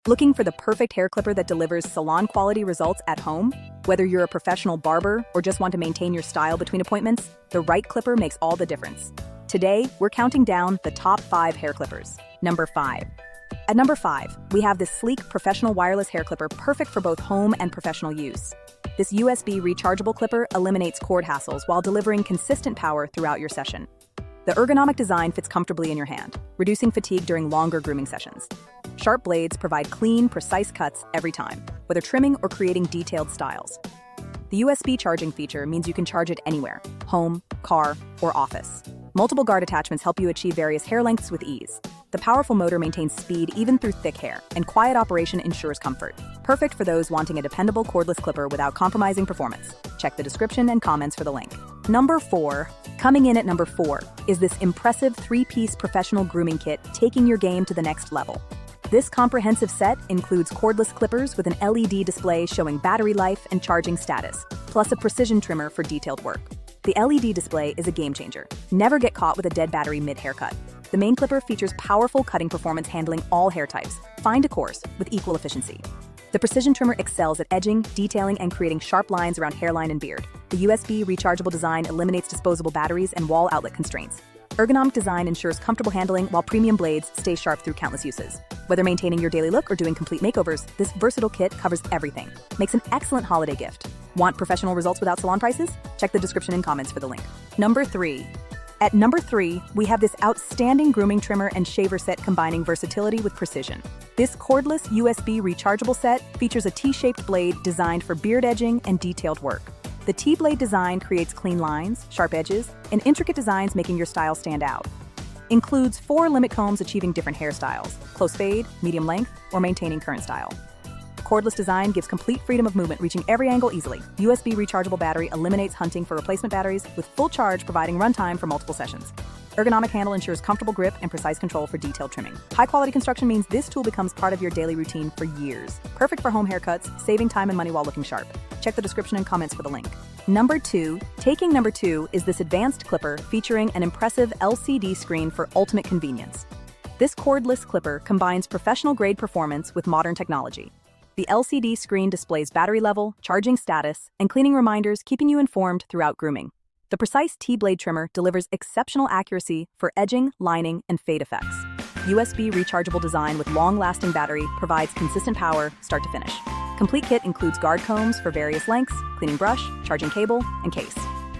Looking for the perfect hair clipper that delivers salon-quality results at home? Whether you're a professional barber or just want to maintain your style between appointments, the right clipper makes all the difference. Today, we're counting down the top 5 hair clippers. Number 5. At number 5, we have this sleek professional wireless hair clipper perfect for both home and professional use. This USB rechargeable clipper eliminates cord hassles while delivering consistent power throughout your session. The ergonomic design fits comfortably in your hand, reducing fatigue during longer grooming sessions. Sharp blades provide clean, precise cuts every time, whether trimming or creating detailed styles. The USB charging feature means you can charge it anywhere: home, car, or office. Multiple guard attachments help you achieve various hair lengths with ease. The powerful motor maintains speed even through thick hair, and quiet operation ensures comfort. Perfect for those wanting a dependable cordless clipper without compromising performance. Check the description and comments for the link. Number 4. Coming in at number 4 is this impressive 3-piece professional grooming kit, taking your game to the next level. This comprehensive set includes cordless clippers with an LED display showing battery life and charging status, plus a precision trimmer for detailed work. The LED display is a game changer. Never get caught with a dead battery mid-haircut. The main clipper features powerful cutting performance handling all hair types, fine to coarse, with equal efficiency. The precision trimmer excels at edging, detailing, and creating sharp lines around hairline and beard. The USB rechargeable design eliminates disposable batteries and wall outlet constraints. Ergonomic design ensures comfortable handling while premium blades stay sharp through countless uses. Whether maintaining your daily look or doing complete makeovers, this versatile kit covers everything. Makes an excellent holiday gift. Want professional results without salon prices? Check the description and comments for the link. Number 3. At number 3, we have this outstanding grooming trimmer and shaver set combining versatility with precision. This cordless USB rechargeable set features a T-shaped blade designed for beard edging and detailed work. The T-blade design creates clean lines, sharp edges, and intricate designs making your style stand out. Includes 4 limit combs achieving different hairstyles: close fade, medium length, or maintaining current style. Cordless design gives complete freedom of movement, reaching every angle easily. USB rechargeable battery eliminates hunting for replacement batteries, with full charge providing runtime for multiple sessions. Ergonomic handle ensures comfortable grip and precise control for detailed trimming. High-quality construction means this tool becomes part of your daily routine for years. Perfect for home haircuts, saving time and money while looking sharp. Check the description and comments for the link. Number 2. Taking number 2 is this advanced clipper featuring an impressive LCD screen for ultimate convenience. This cordless clipper combines professional-grade performance with modern technology. The LCD screen displays battery level, charging status, and cleaning reminders, keeping you informed throughout grooming. The precise T-blade trimmer delivers exceptional accuracy for edging, lining, and fade effects. USB rechargeable design with long-lasting battery provides consistent power start to finish. Complete kit includes guard combs for various lengths, cleaning brush, charging cable, and case.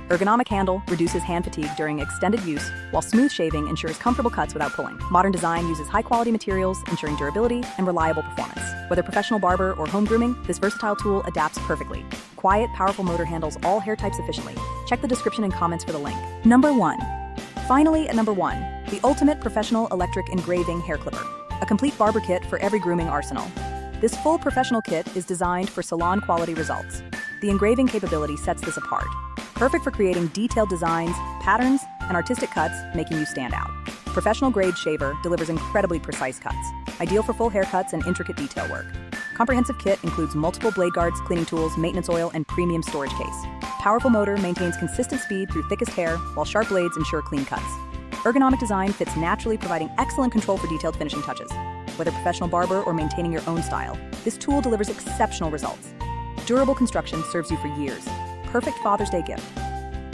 Ergonomic handle reduces hand fatigue during extended use, while smooth shaving ensures comfortable cuts without pulling. Modern design uses high-quality materials, ensuring durability and reliable performance. Whether professional barber or home grooming, this versatile tool adapts perfectly. Quiet, powerful motor handles all hair types efficiently. Check the description and comments for the link. Number 1. Finally, at number 1, the ultimate professional electric engraving hair clipper. A complete barber kit for every grooming arsenal. This full professional kit is designed for salon-quality results. The engraving capability sets this apart. Perfect for creating detailed designs, patterns, and artistic cuts, making you stand out. Professional-grade shaver delivers incredibly precise cuts, ideal for full haircuts and intricate detail work. Comprehensive kit includes multiple blade guards, cleaning tools, maintenance oil, and premium storage case. Powerful motor maintains consistent speed through thickest hair, while sharp blades ensure clean cuts. Ergonomic design fits naturally, providing excellent control for detailed finishing touches. Whether professional barber or maintaining your own style, this tool delivers exceptional results. Durable construction serves you for years. Perfect Father's Day gift.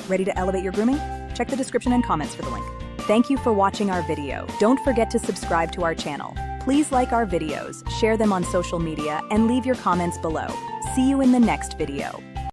Ready to elevate your grooming? Check the description and comments for the link. Thank you for watching our video. Don't forget to subscribe to our channel. Please like our videos, share them on social media, and leave your comments below. See you in the next video.